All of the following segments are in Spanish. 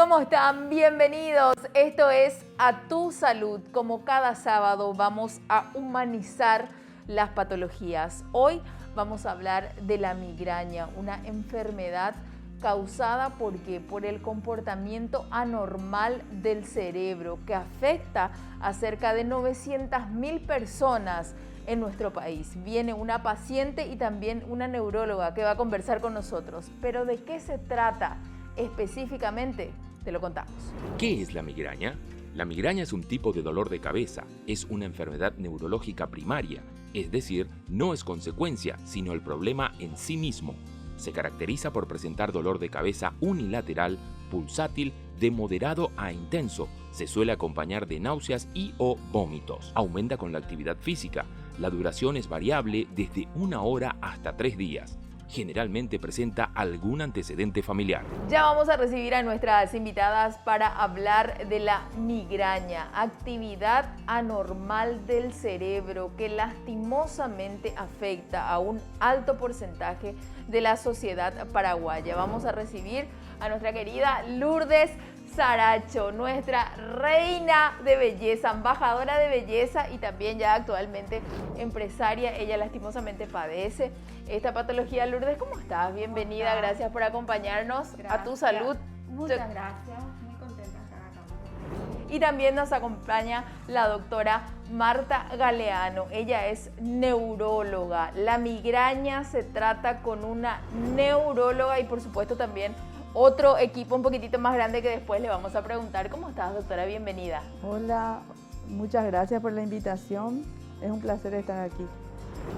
¿Cómo están? Bienvenidos. Esto es A Tu Salud. Como cada sábado vamos a humanizar las patologías. Hoy vamos a hablar de la migraña, una enfermedad causada por el comportamiento anormal del cerebro que afecta a cerca de 900.000 personas en nuestro país. Viene una paciente y también una neuróloga que va a conversar con nosotros. Pero ¿de qué se trata específicamente? Te lo contamos. ¿Qué es la migraña? La migraña es un tipo de dolor de cabeza, es una enfermedad neurológica primaria, es decir, no es consecuencia, sino el problema en sí mismo. Se caracteriza por presentar dolor de cabeza unilateral, pulsátil, de moderado a intenso. Se suele acompañar de náuseas y o vómitos. Aumenta con la actividad física. La duración es variable desde 1 hora hasta 3 días. Generalmente presenta algún antecedente familiar. Ya vamos a recibir a nuestras invitadas para hablar de la migraña, actividad anormal del cerebro que lastimosamente afecta a un alto porcentaje de la sociedad paraguaya. Vamos a recibir a nuestra querida Lourdes Saracho, nuestra reina de belleza, embajadora de belleza y también ya actualmente empresaria. Ella lastimosamente padece esta patología. Lourdes, ¿cómo estás? Bienvenida, gracias por acompañarnos. Gracias. A Tu Salud. Muchas gracias, muy contenta de estar acá. Y también nos acompaña la doctora Marta Galeano. Ella es neuróloga. La migraña se trata con una neuróloga y por supuesto también otro equipo un poquitito más grande que después le vamos a preguntar. ¿Cómo estás, doctora? Bienvenida. Hola, muchas gracias por la invitación. Es un placer estar aquí.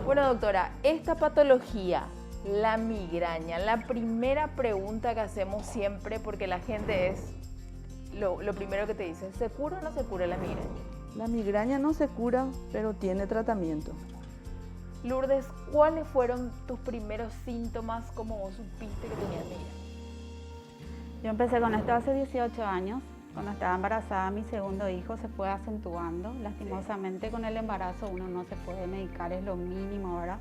Bueno, doctora, esta patología, la migraña, la primera pregunta que hacemos siempre, porque la gente es lo primero que te dice, ¿se cura o no se cura la migraña? La migraña no se cura, pero tiene tratamiento. Lourdes, ¿cuáles fueron tus primeros síntomas como vos supiste que tenías migraña? Yo empecé con esto hace 18 años. Cuando estaba embarazada, mi segundo hijo se fue acentuando. Lastimosamente con el embarazo uno no se puede medicar, es lo mínimo, ¿verdad?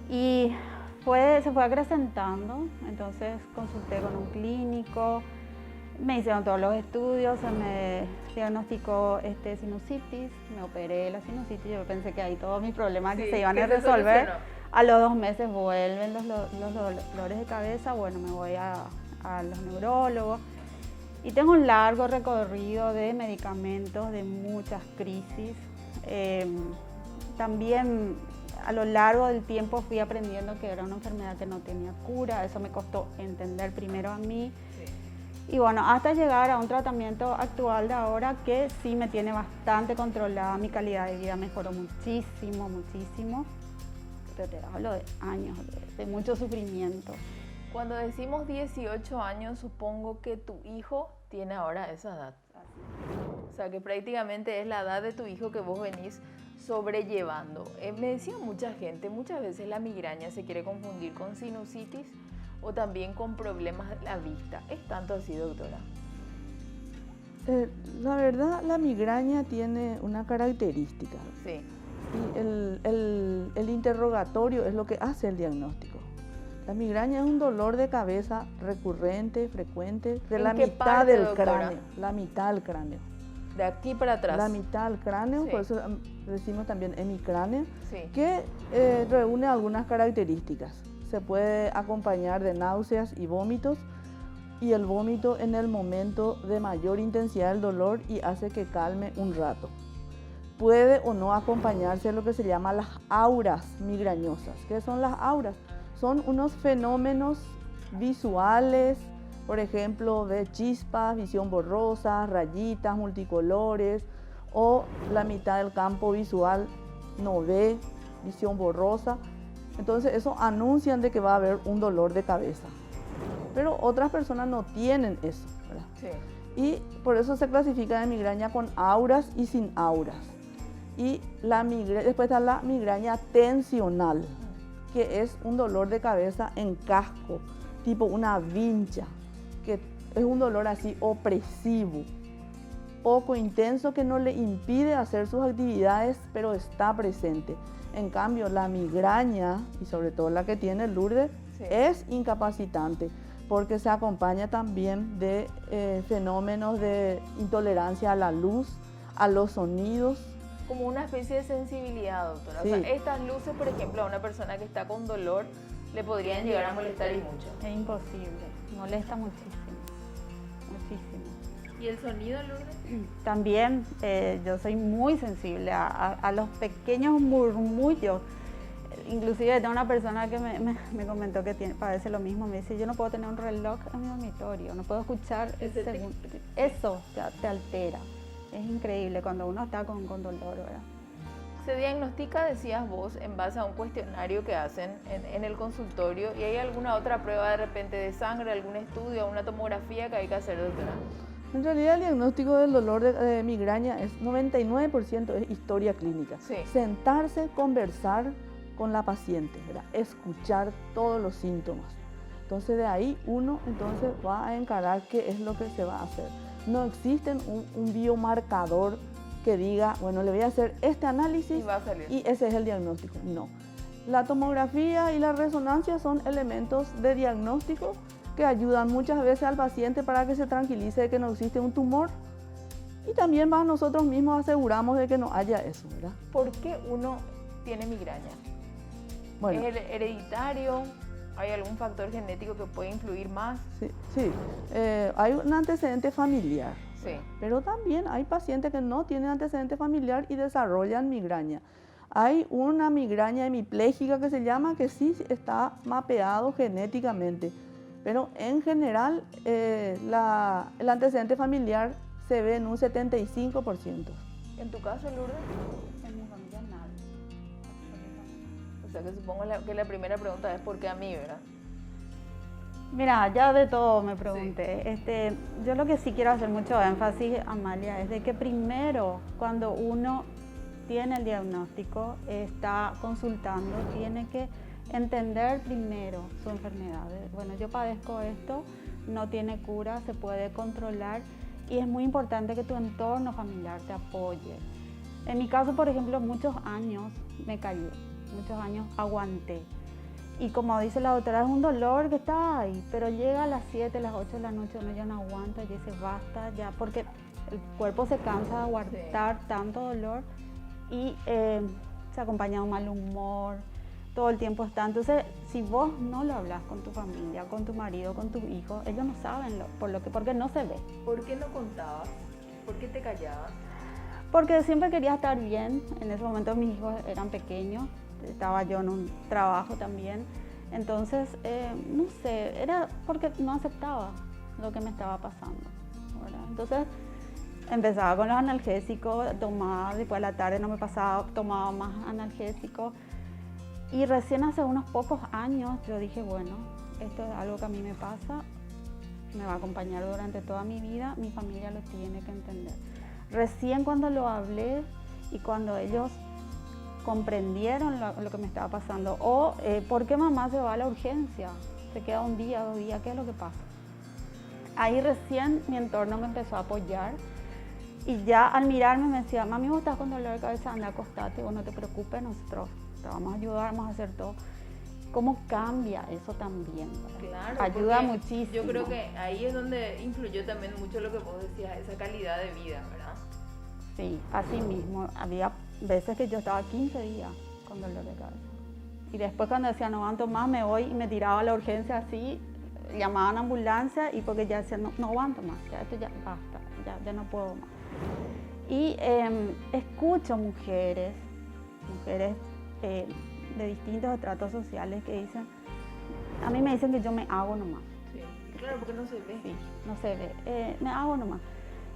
Y se fue acrecentando, entonces consulté con un clínico, me hicieron todos los estudios, se me diagnosticó sinusitis, me operé la sinusitis, yo pensé que ahí todos mis problemas que se iban a resolver. A los 2 meses vuelven los dolores de cabeza, bueno, me voy a los neurólogos y tengo un largo recorrido de medicamentos, de muchas crisis. También a lo largo del tiempo fui aprendiendo que era una enfermedad que no tenía cura, eso me costó entender primero a mí. Sí. Y bueno, hasta llegar a un tratamiento actual de ahora que sí me tiene bastante controlada, mi calidad de vida mejoró muchísimo, muchísimo, pero te hablo de años, de mucho sufrimiento. Cuando decimos 18 años, supongo que tu hijo tiene ahora esa edad. O sea, que prácticamente es la edad de tu hijo que vos venís sobrellevando. Me decía mucha gente, muchas veces la migraña se quiere confundir con sinusitis o también con problemas de la vista. ¿Es tanto así, doctora? La verdad, la migraña tiene una característica. Sí. Y el interrogatorio es lo que hace el diagnóstico. La migraña es un dolor de cabeza recurrente, frecuente, de la mitad del cráneo. La mitad del cráneo. De aquí para atrás. La mitad del cráneo, sí. Por eso decimos también hemicráneo, sí. Que reúne algunas características. Se puede acompañar de náuseas y vómitos, y el vómito en el momento de mayor intensidad del dolor y hace que calme un rato. Puede o no acompañarse de lo que se llama las auras migrañosas. ¿Qué son las auras? Son unos fenómenos visuales, por ejemplo, de chispas, visión borrosa, rayitas, multicolores, o la mitad del campo visual no ve, visión borrosa. Entonces, eso anuncian de que va a haber un dolor de cabeza. Pero otras personas no tienen eso, ¿verdad? Sí. Y por eso se clasifica de migraña con auras y sin auras. Y después está la migraña tensional, que es un dolor de cabeza en casco, tipo una vincha, que es un dolor así opresivo, poco intenso, que no le impide hacer sus actividades, pero está presente. En cambio, la migraña, y sobre todo la que tiene Lourdes, sí, es incapacitante, porque se acompaña también de fenómenos de intolerancia a la luz, a los sonidos. Como una especie de sensibilidad, doctora. Sí. O sea, estas luces, por ejemplo, a una persona que está con dolor, le podrían llegar a molestar y mucho. Es imposible, molesta muchísimo, muchísimo. ¿Y el sonido, Lourdes? También yo soy muy sensible a los pequeños murmullos. Inclusive tengo una persona que me comentó que padece lo mismo. Me dice, yo no puedo tener un reloj en mi dormitorio, no puedo escuchar eso, te altera. Es increíble cuando uno está con dolor, ¿verdad? Se diagnostica, decías vos, en base a un cuestionario que hacen en el consultorio. ¿Y hay alguna otra prueba de repente de sangre, algún estudio, una tomografía que hay que hacer, doctora? En realidad el diagnóstico del dolor de migraña es 99% es historia clínica. Sí. Sentarse, conversar con la paciente, ¿verdad? Escuchar todos los síntomas. Entonces de ahí uno entonces va a encarar qué es lo que se va a hacer. No existe un biomarcador que diga, bueno, le voy a hacer este análisis Y va a salir. y ese es el diagnóstico. No. La tomografía y la resonancia son elementos de diagnóstico que ayudan muchas veces al paciente para que se tranquilice de que no existe un tumor y también para nosotros mismos aseguramos de que no haya eso, ¿verdad? ¿Por qué uno tiene migraña? Bueno, ¿Es hereditario? ¿Hay algún factor genético que puede influir más? sí, hay un antecedente familiar, Sí. pero también hay pacientes que no tienen antecedente familiar y desarrollan migraña. Hay una migraña hemipléjica que se llama, que sí está mapeado genéticamente, pero en general el antecedente familiar se ve en un 75%. ¿En tu caso, Lourdes? En mi familia nadie. O sea que supongo que la primera pregunta es ¿por qué a mí, verdad? Mira, ya de todo me pregunté. Yo lo que sí quiero hacer mucho énfasis, Amalia, es de que primero, cuando uno tiene el diagnóstico, está consultando, tiene que entender primero su enfermedad. Bueno, yo padezco esto, no tiene cura, se puede controlar y es muy importante que tu entorno familiar te apoye. En mi caso, por ejemplo, muchos años me callé, muchos años aguanté. Y como dice la doctora, es un dolor que está ahí, pero llega a las 7, las 8 de la noche, uno ya no aguanta, ya dice basta, ya, porque el cuerpo se cansa de aguantar tanto dolor y se acompaña de un mal humor, todo el tiempo está. Entonces, si vos no lo hablas con tu familia, con tu marido, con tus hijos, ellos no saben porque no se ve. ¿Por qué no contabas? ¿Por qué te callabas? Porque siempre quería estar bien, en ese momento mis hijos eran pequeños, estaba yo en un trabajo también, entonces, no sé, era porque no aceptaba lo que me estaba pasando, ¿verdad? Entonces, empezaba con los analgésicos, tomaba, después de la tarde no me pasaba, tomaba más analgésicos, y recién hace unos pocos años yo dije, bueno, esto es algo que a mí me pasa, me va a acompañar durante toda mi vida, mi familia lo tiene que entender. Recién cuando lo hablé y cuando ellos comprendieron lo que me estaba pasando, o por qué mamá se va a la urgencia, se queda un día, 2 días, ¿qué es lo que pasa? Ahí recién mi entorno me empezó a apoyar y ya al mirarme me decía, mami, vos estás con dolor de cabeza, anda, acostate, vos no te preocupes, nosotros te vamos a ayudar, vamos a hacer todo. ¿Cómo cambia eso también? Claro, ayuda muchísimo. Yo creo que ahí es donde influyó también mucho lo que vos decías, esa calidad de vida, ¿verdad? Sí, así mismo. Había veces que yo estaba 15 días con dolor de cabeza. Y después cuando decía no aguanto más, me voy y me tiraba a la urgencia así, llamaban a ambulancia y porque ya decían no aguanto más, ya esto ya basta, ya no puedo más. Y escucho mujeres de distintos estratos sociales que dicen, a mí me dicen que yo me hago nomás. Sí, claro, porque no se ve. Sí, no se ve, me hago nomás.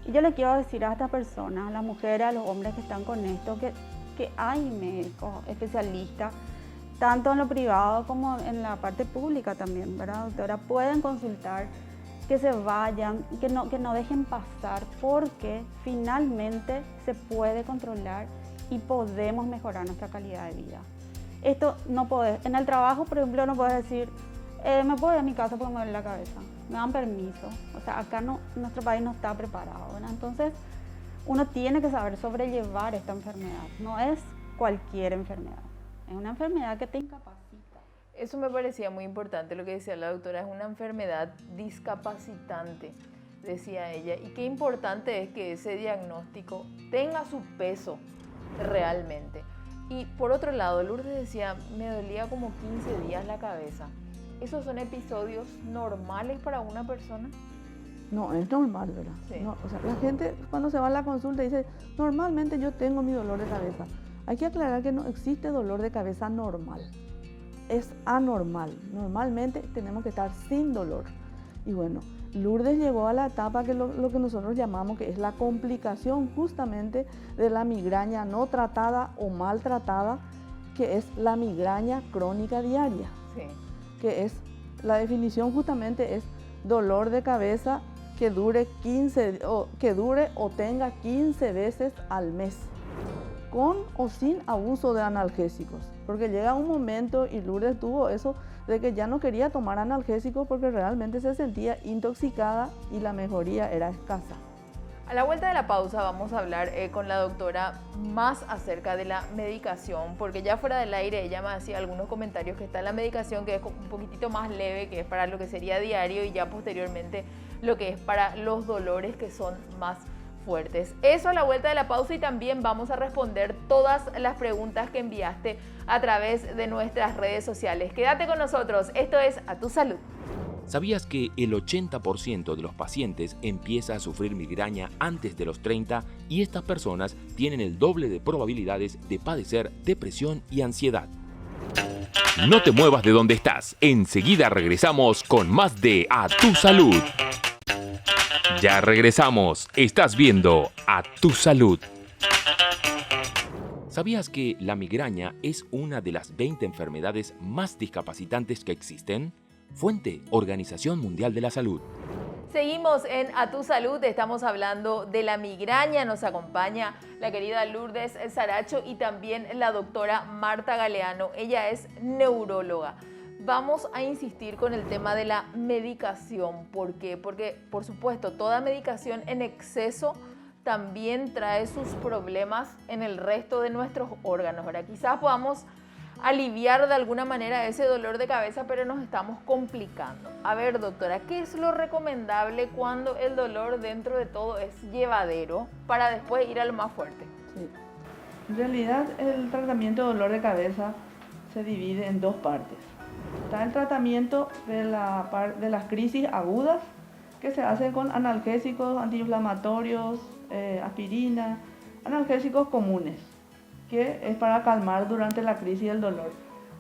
Y yo le quiero decir a estas personas, a las mujeres, a los hombres que están con esto, que hay médicos especialistas, tanto en lo privado como en la parte pública también, ¿verdad, doctora? Pueden consultar, que se vayan, que no dejen pasar, porque finalmente se puede controlar y podemos mejorar nuestra calidad de vida. Esto no podés, en el trabajo, por ejemplo, no puedes decir, me puedo ir a mi casa porque me duele la cabeza, me dan permiso. O sea, acá nuestro país no está preparado, ¿verdad? Entonces, uno tiene que saber sobrellevar esta enfermedad. No es cualquier enfermedad, es una enfermedad que te incapacita. Eso me parecía muy importante lo que decía la doctora, es una enfermedad discapacitante, decía ella, y qué importante es que ese diagnóstico tenga su peso realmente. Y por otro lado, Lourdes decía, me dolía como 15 días la cabeza. ¿Esos son episodios normales para una persona? No, es normal, ¿verdad? Sí. No, o sea, la gente cuando se va a la consulta dice, normalmente yo tengo mi dolor de cabeza. Hay que aclarar que no existe dolor de cabeza normal. Es anormal. Normalmente tenemos que estar sin dolor. Y bueno, Lourdes llegó a la etapa que lo que nosotros llamamos que es la complicación justamente de la migraña no tratada o maltratada, que es la migraña crónica diaria. Sí. Que es, la definición justamente es dolor de cabeza que dure o tenga 15 veces al mes, con o sin abuso de analgésicos. Porque llega un momento, y Lourdes tuvo eso, de que ya no quería tomar analgésicos porque realmente se sentía intoxicada y la mejoría era escasa. A la vuelta de la pausa vamos a hablar con la doctora más acerca de la medicación, porque ya fuera del aire ella me hacía algunos comentarios que está la medicación que es un poquitito más leve, que es para lo que sería diario, y ya posteriormente lo que es para los dolores que son más fuertes. Eso a la vuelta de la pausa, y también vamos a responder todas las preguntas que enviaste a través de nuestras redes sociales. Quédate con nosotros, esto es A Tu Salud. ¿Sabías que el 80% de los pacientes empieza a sufrir migraña antes de los 30 y estas personas tienen el doble de probabilidades de padecer depresión y ansiedad? No te muevas de donde estás, enseguida regresamos con más de A Tu Salud. Ya regresamos, estás viendo A Tu Salud. ¿Sabías que la migraña es una de las 20 enfermedades más discapacitantes que existen? Fuente, Organización Mundial de la Salud. Seguimos en A Tu Salud, estamos hablando de la migraña, nos acompaña la querida Lourdes Saracho y también la doctora Marta Galeano, ella es neuróloga. Vamos a insistir con el tema de la medicación. ¿Por qué? Porque, por supuesto, toda medicación en exceso también trae sus problemas en el resto de nuestros órganos. Ahora, quizás podamos aliviar de alguna manera ese dolor de cabeza, pero nos estamos complicando. A ver, doctora, ¿qué es lo recomendable cuando el dolor dentro de todo es llevadero para después ir a lo más fuerte? Sí. En realidad, el tratamiento de dolor de cabeza se divide en dos partes. Está el tratamiento de las crisis agudas, que se hace con analgésicos, antiinflamatorios, aspirina, analgésicos comunes, que es para calmar durante la crisis del dolor.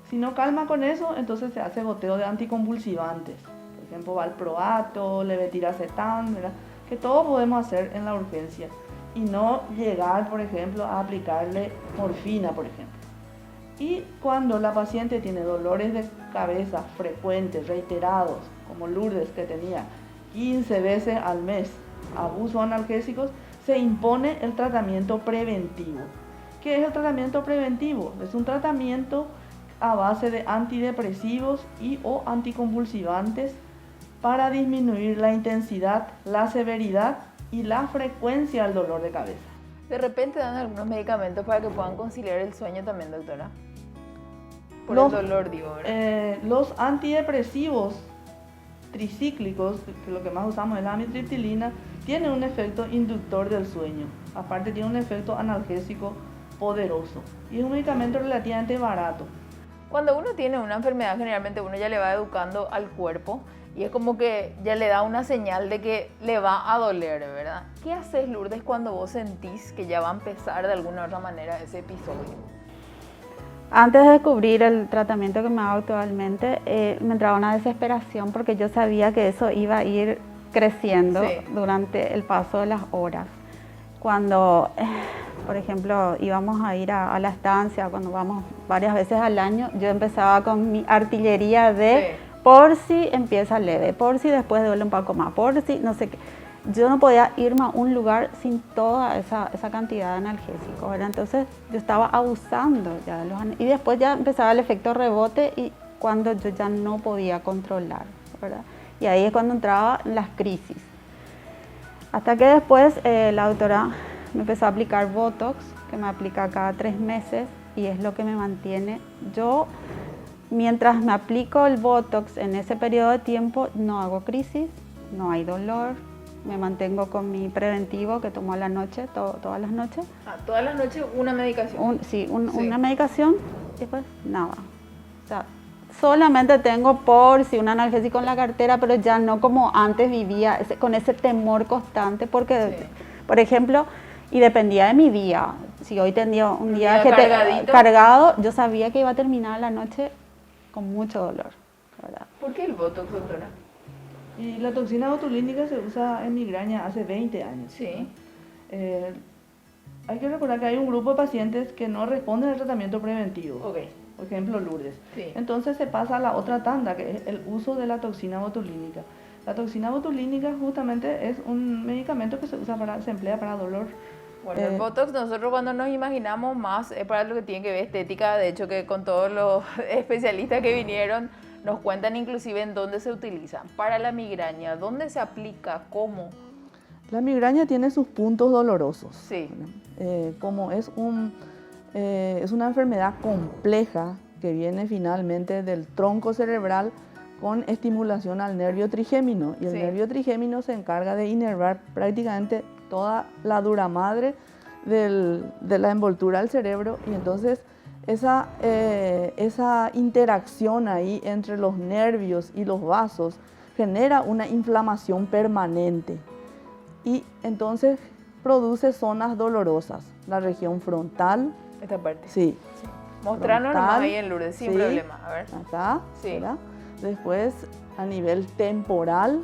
Si no calma con eso, entonces se hace goteo de anticonvulsivantes, por ejemplo valproato, levetiracetam, ¿verdad? Que todo podemos hacer en la urgencia y no llegar, por ejemplo, a aplicarle morfina, por ejemplo. Y cuando la paciente tiene dolores de cabeza frecuentes, reiterados, como Lourdes, que tenía 15 veces al mes abuso de analgésicos, se impone el tratamiento preventivo. ¿Qué es el tratamiento preventivo? Es un tratamiento a base de antidepresivos y o anticonvulsivantes para disminuir la intensidad, la severidad y la frecuencia del dolor de cabeza. De repente dan algunos medicamentos para que puedan conciliar el sueño también, doctora. Por el dolor, digo, ¿verdad? Los antidepresivos tricíclicos, que lo que más usamos es la amitriptilina, tienen un efecto inductor del sueño. Aparte tiene un efecto analgésico poderoso y es un medicamento relativamente barato. Cuando uno tiene una enfermedad, generalmente uno ya le va educando al cuerpo y es como que ya le da una señal de que le va a doler, ¿verdad? ¿Qué haces, Lourdes, cuando vos sentís que ya va a empezar de alguna u otra manera ese episodio? Antes de descubrir el tratamiento que me hago actualmente, me entraba una desesperación porque yo sabía que eso iba a ir creciendo durante el paso de las horas. Cuando, por ejemplo, íbamos a ir a la estancia, cuando vamos varias veces al año, yo empezaba con mi artillería de por si empieza leve, por si después duele un poco más, por si no sé qué. Yo no podía irme a un lugar sin toda esa cantidad de analgésicos, ¿verdad? Entonces yo estaba abusando ya de y después ya empezaba el efecto rebote y cuando yo ya no podía controlar, ¿verdad? Y ahí es cuando entraban las crisis. Hasta que después la doctora me empezó a aplicar Botox, que me aplica cada 3 meses y es lo que me mantiene. Yo Mientras me aplico el Botox en ese periodo de tiempo, no hago crisis, no hay dolor, me mantengo con mi preventivo que tomo a la noche, todas las noches. Todas las noches una medicación. Sí, una medicación y después nada. O sea, solamente tengo por si un analgésico en la cartera, pero ya no como antes vivía con ese temor constante porque, por ejemplo, y dependía de mi día. Si hoy tenía un día cargado, yo sabía que iba a terminar la noche con mucho dolor, ¿verdad? ¿Por qué el Botox, doctora? Y la toxina botulínica se usa en migraña hace 20 años. Sí. Hay que recordar que hay un grupo de pacientes que no responden al tratamiento preventivo. Ok. Por ejemplo, Lourdes. Sí. Entonces se pasa a la otra tanda, que es el uso de la toxina botulínica. La toxina botulínica justamente es un medicamento que se emplea para dolor. Bueno, el Botox nosotros cuando nos imaginamos más es para lo que tiene que ver estética, de hecho que con todos los especialistas que vinieron nos cuentan inclusive en dónde se utiliza. Para la migraña, ¿dónde se aplica? ¿Cómo? La migraña tiene sus puntos dolorosos. Sí. Como es una enfermedad compleja que viene finalmente del tronco cerebral con estimulación al nervio trigémino. Y el nervio trigémino se encarga de inervar prácticamente toda la dura madre de la envoltura del cerebro. Y entonces esa interacción ahí entre los nervios y los vasos genera una inflamación permanente. Y entonces produce zonas dolorosas. La región frontal. Esta parte. Sí. Mostrarnos nomás ahí en Lourdes, sin problema. A ver. Acá. Sí. ¿Verdad? Después a nivel temporal,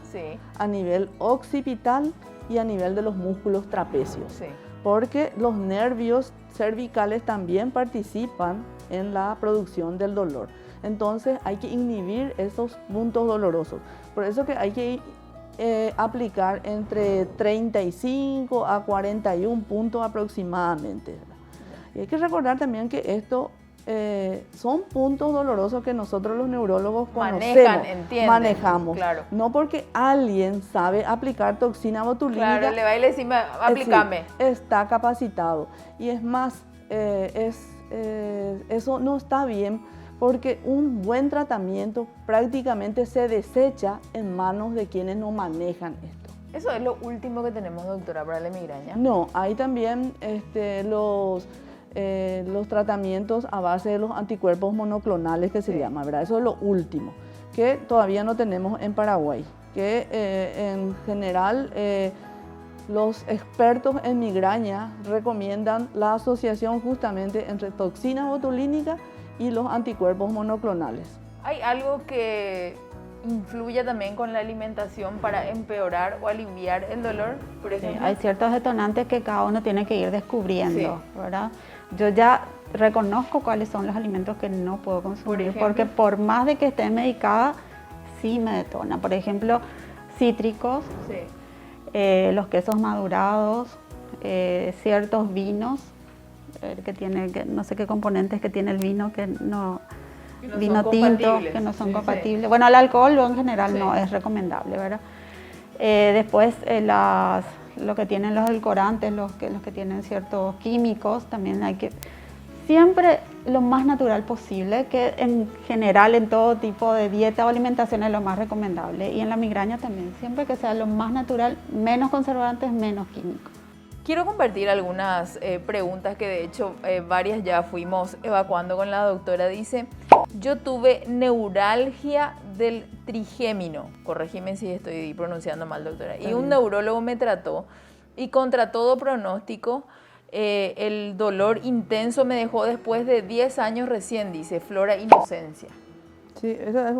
a nivel occipital y a nivel de los músculos trapecios. Sí. Porque los nervios cervicales también participan en la producción del dolor. Entonces hay que inhibir esos puntos dolorosos. Por eso que hay que aplicar entre 35 a 41 puntos aproximadamente. Y hay que recordar también que esto son puntos dolorosos que nosotros los neurólogos manejamos. Claro. No porque alguien sabe aplicar toxina botulínica. Claro, le va y le dice, aplícame. Está capacitado. Y es más, eso no está bien porque un buen tratamiento prácticamente se desecha en manos de quienes no manejan esto. ¿Eso es lo último que tenemos, doctora, para la migraña? No, hay también los tratamientos a base de los anticuerpos monoclonales que se llama, ¿verdad? Eso es lo último, que todavía no tenemos en Paraguay, que en general los expertos en migraña recomiendan la asociación justamente entre toxina botulínica y los anticuerpos monoclonales. ¿Hay algo que influye también con la alimentación para empeorar o aliviar el dolor, por ejemplo? Sí, hay ciertos detonantes que cada uno tiene que ir descubriendo, ¿verdad? Yo ya reconozco cuáles son los alimentos que no puedo consumir, porque por más de que esté medicada, sí me detona. Por ejemplo, cítricos, los quesos madurados, ciertos vinos, que no sé qué componentes que tiene el vino, vino tinto, que no son compatibles. Bueno, el alcohol en general no es recomendable, ¿verdad? Después lo que tienen los edulcorantes, los que tienen ciertos químicos, también hay que siempre lo más natural posible, que en general en todo tipo de dieta o alimentación es lo más recomendable, y en la migraña también, siempre que sea lo más natural, menos conservantes, menos químicos. Quiero compartir algunas preguntas que de hecho varias ya fuimos evacuando con la doctora. Dice, yo tuve neuralgia del trigémino, corregime si estoy pronunciando mal, doctora, y un neurólogo me trató y contra todo pronóstico el dolor intenso me dejó después de 10 años recién, dice Flora Inocencia. Sí, eso es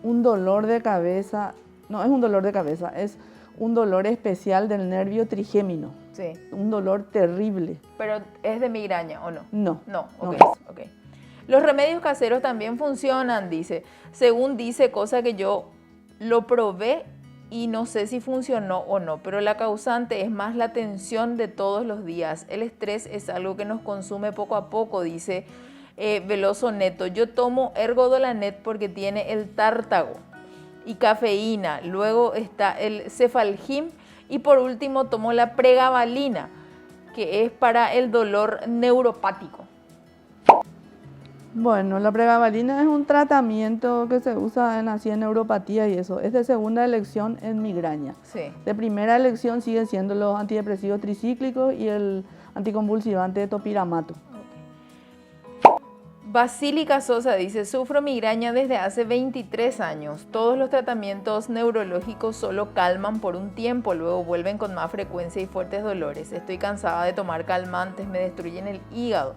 un dolor de cabeza, no es un dolor de cabeza, es un dolor especial del nervio trigémino. Sí. Un dolor terrible. ¿Pero es de migraña o no? No. No, ok. Los remedios caseros también funcionan, dice. Según dice, cosa que yo lo probé y no sé si funcionó o no, pero la causante es más la tensión de todos los días. El estrés es algo que nos consume poco a poco, dice Veloso Neto. Yo tomo Ergodolanet porque tiene el tártago y cafeína, luego está el Cefalgim y por último tomo la Pregabalina, que es para el dolor neuropático. Bueno, la pregabalina es un tratamiento que se usa así en neuropatía y eso. Es de segunda elección en migraña. Sí. De primera elección siguen siendo los antidepresivos tricíclicos y el anticonvulsivante topiramato. Basílica Sosa dice, sufro migraña desde hace 23 años. Todos los tratamientos neurológicos solo calman por un tiempo, luego vuelven con más frecuencia y fuertes dolores. Estoy cansada de tomar calmantes, me destruyen el hígado.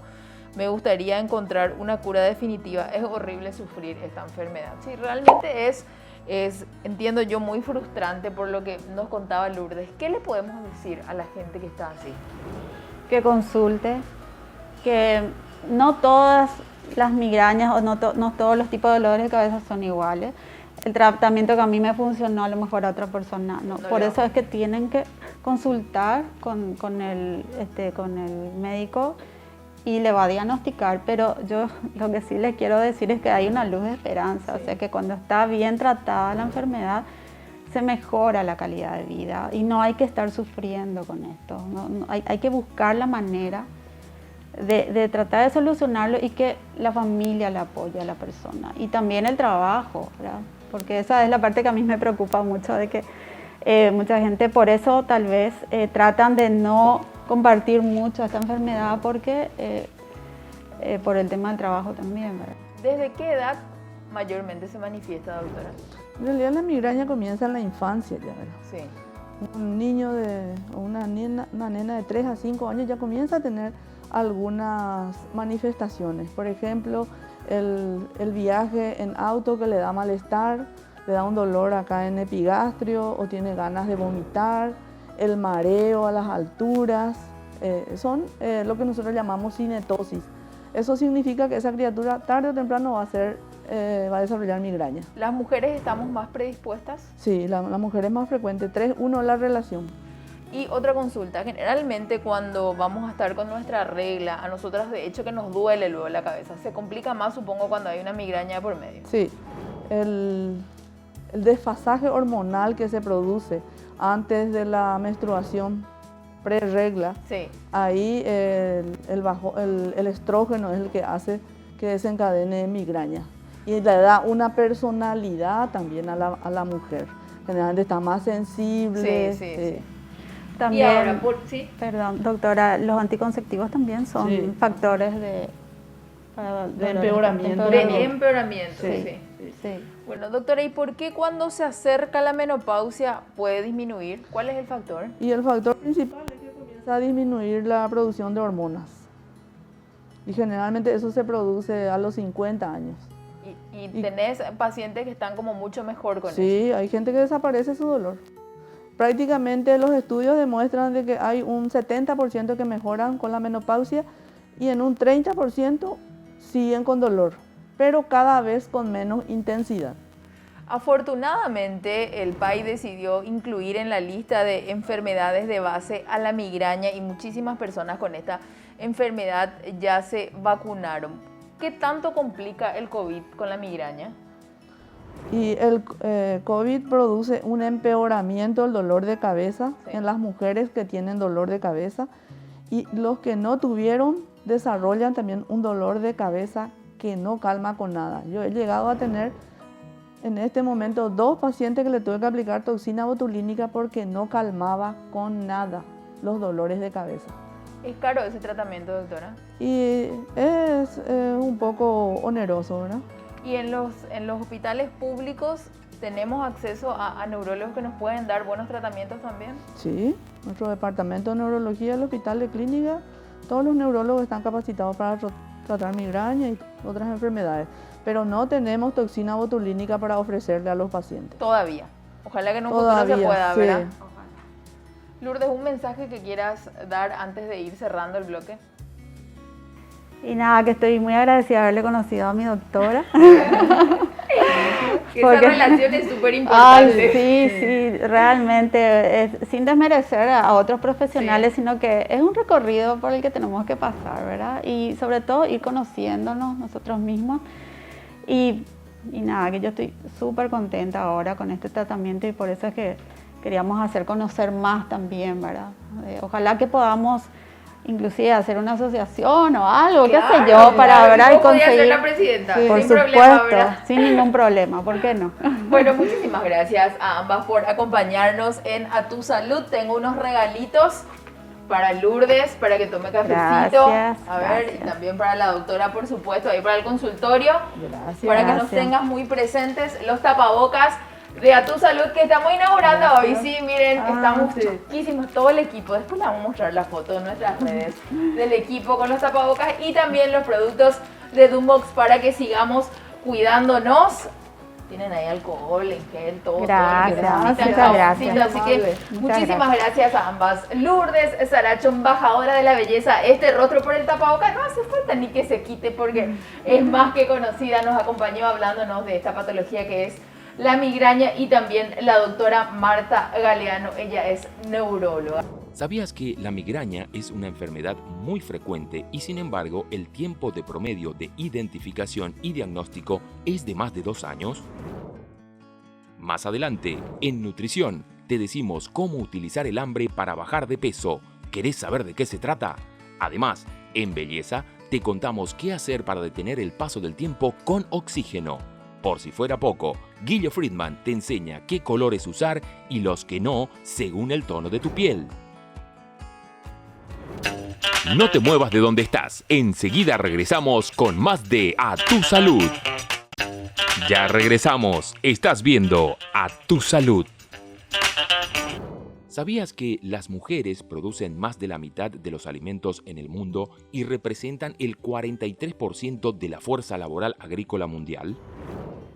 Me gustaría encontrar una cura definitiva. Es horrible sufrir esta enfermedad. Sí, realmente es, entiendo yo, muy frustrante por lo que nos contaba Lourdes. ¿Qué le podemos decir a la gente que está así? Que consulte, que no todas las migrañas o no todos los tipos de dolores de cabeza son iguales. El tratamiento que a mí me funcionó a lo mejor a otra persona no. Por eso es que tienen que consultar con el médico y le va a diagnosticar, pero yo lo que sí les quiero decir es que hay una luz de esperanza, sí. O sea que cuando está bien tratada la enfermedad se mejora la calidad de vida y no hay que estar sufriendo con esto, hay que buscar la manera de tratar de solucionarlo y que la familia le apoye a la persona y también el trabajo, ¿verdad? Porque esa es la parte que a mí me preocupa mucho, de que mucha gente por eso tal vez tratan de no compartir mucho esta enfermedad porque por el tema del trabajo también, ¿verdad? ¿Desde qué edad mayormente se manifiesta, doctora? En realidad la migraña comienza en la infancia ya, ¿verdad? Sí. Un niño o una nena de 3 a 5 años ya comienza a tener algunas manifestaciones. Por ejemplo, el viaje en auto que le da malestar, le da un dolor acá en epigastrio o tiene ganas de vomitar, el mareo a las alturas, son lo que nosotros llamamos cinetosis. Eso significa que esa criatura tarde o temprano va a desarrollar migraña. ¿Las mujeres estamos más predispuestas? Sí, la mujer es más frecuente. 3-1 la relación. Y otra consulta, generalmente cuando vamos a estar con nuestra regla, a nosotras de hecho que nos duele luego la cabeza, se complica más supongo cuando hay una migraña por medio. Sí, el desfasaje hormonal que se produce antes de la menstruación pre-regla, sí. Ahí el estrógeno es el que hace que desencadene migraña y le da una personalidad también a la mujer. Generalmente está más sensible. Sí. También, y ahora, perdón, doctora, los anticonceptivos también son factores de empeoramiento. De empeoramiento, sí. Bueno, doctora, ¿y por qué cuando se acerca la menopausia puede disminuir? ¿Cuál es el factor? Y el factor principal es que comienza a disminuir la producción de hormonas. Y generalmente eso se produce a los 50 años. ¿Y tenés pacientes que están como mucho mejor con eso? Sí, hay gente que desaparece su dolor. Prácticamente los estudios demuestran de que hay un 70% que mejoran con la menopausia y en un 30% siguen con dolor, pero cada vez con menos intensidad. Afortunadamente, el PAI decidió incluir en la lista de enfermedades de base a la migraña y muchísimas personas con esta enfermedad ya se vacunaron. ¿Qué tanto complica el COVID con la migraña? Y el COVID produce un empeoramiento del dolor de cabeza en las mujeres que tienen dolor de cabeza y los que no tuvieron desarrollan también un dolor de cabeza que no calma con nada. Yo he llegado a tener en este momento 2 pacientes que le tuve que aplicar toxina botulínica porque no calmaba con nada los dolores de cabeza. ¿Es caro ese tratamiento, doctora? Y es un poco oneroso, ¿verdad? ¿Y en los hospitales públicos tenemos acceso a neurólogos que nos pueden dar buenos tratamientos también? Sí, nuestro departamento de neurología del hospital de clínica, todos los neurólogos están capacitados para tratar migraña y otras enfermedades, pero no tenemos toxina botulínica para ofrecerle a los pacientes. Todavía. Ojalá que en un futuro se pueda, sí. ¿verdad? Lourdes, ¿un mensaje que quieras dar antes de ir cerrando el bloque? Y nada, que estoy muy agradecida de haberle conocido a mi doctora. Que esa relación es súper importante. Sí, realmente, sin desmerecer a otros profesionales, sino que es un recorrido por el que tenemos que pasar, ¿verdad? Y sobre todo ir conociéndonos nosotros mismos. Y nada, que yo estoy súper contenta ahora con este tratamiento y por eso es que queríamos hacer conocer más también, ¿verdad? Ojalá que podamos inclusive hacer una asociación o algo, Claro, qué sé yo, para claro. hablar y Vos podías conseguir. ser la presidenta, Sí, sin por problema, supuesto, ¿verdad? sin ningún problema, ¿por qué no? Bueno, muchísimas gracias a ambas por acompañarnos en A Tu Salud. Tengo unos regalitos para Lourdes, para que tome cafecito. Gracias, A ver, gracias. y también para la doctora, por supuesto, ahí para el consultorio. Gracias. Para que nos tengas muy presentes los tapabocas de A Tu Salud que estamos inaugurando hoy. Sí, miren, estamos sí. chiquísimos, todo el equipo. Después les vamos a mostrar la foto en nuestras redes del equipo con los tapabocas y también los productos de Dumox para que sigamos cuidándonos. Tienen ahí alcohol, en gel, todo. Gracias, todo lo que necesitan, muchas jaboncito. gracias. Así que Muchas muchísimas gracias a ambas. Lourdes Saracho, embajadora de la belleza. Este rostro por el tapabocas no hace falta ni que se quite porque es más que conocida. Nos acompañó hablándonos de esta patología que es la migraña y también la doctora Marta Galeano. Ella es neuróloga. ¿Sabías que la migraña es una enfermedad muy frecuente y sin embargo el tiempo de promedio de identificación y diagnóstico es de más de 2 años? Más adelante, en nutrición, te decimos cómo utilizar el hambre para bajar de peso. ¿Querés saber de qué se trata? Además, en belleza, te contamos qué hacer para detener el paso del tiempo con oxígeno. Por si fuera poco, Guillo Friedman te enseña qué colores usar y los que no según el tono de tu piel. No te muevas de donde estás. Enseguida regresamos con más de A Tu Salud. Ya regresamos. Estás viendo A Tu Salud. ¿Sabías que las mujeres producen más de la mitad de los alimentos en el mundo y representan el 43% de la fuerza laboral agrícola mundial?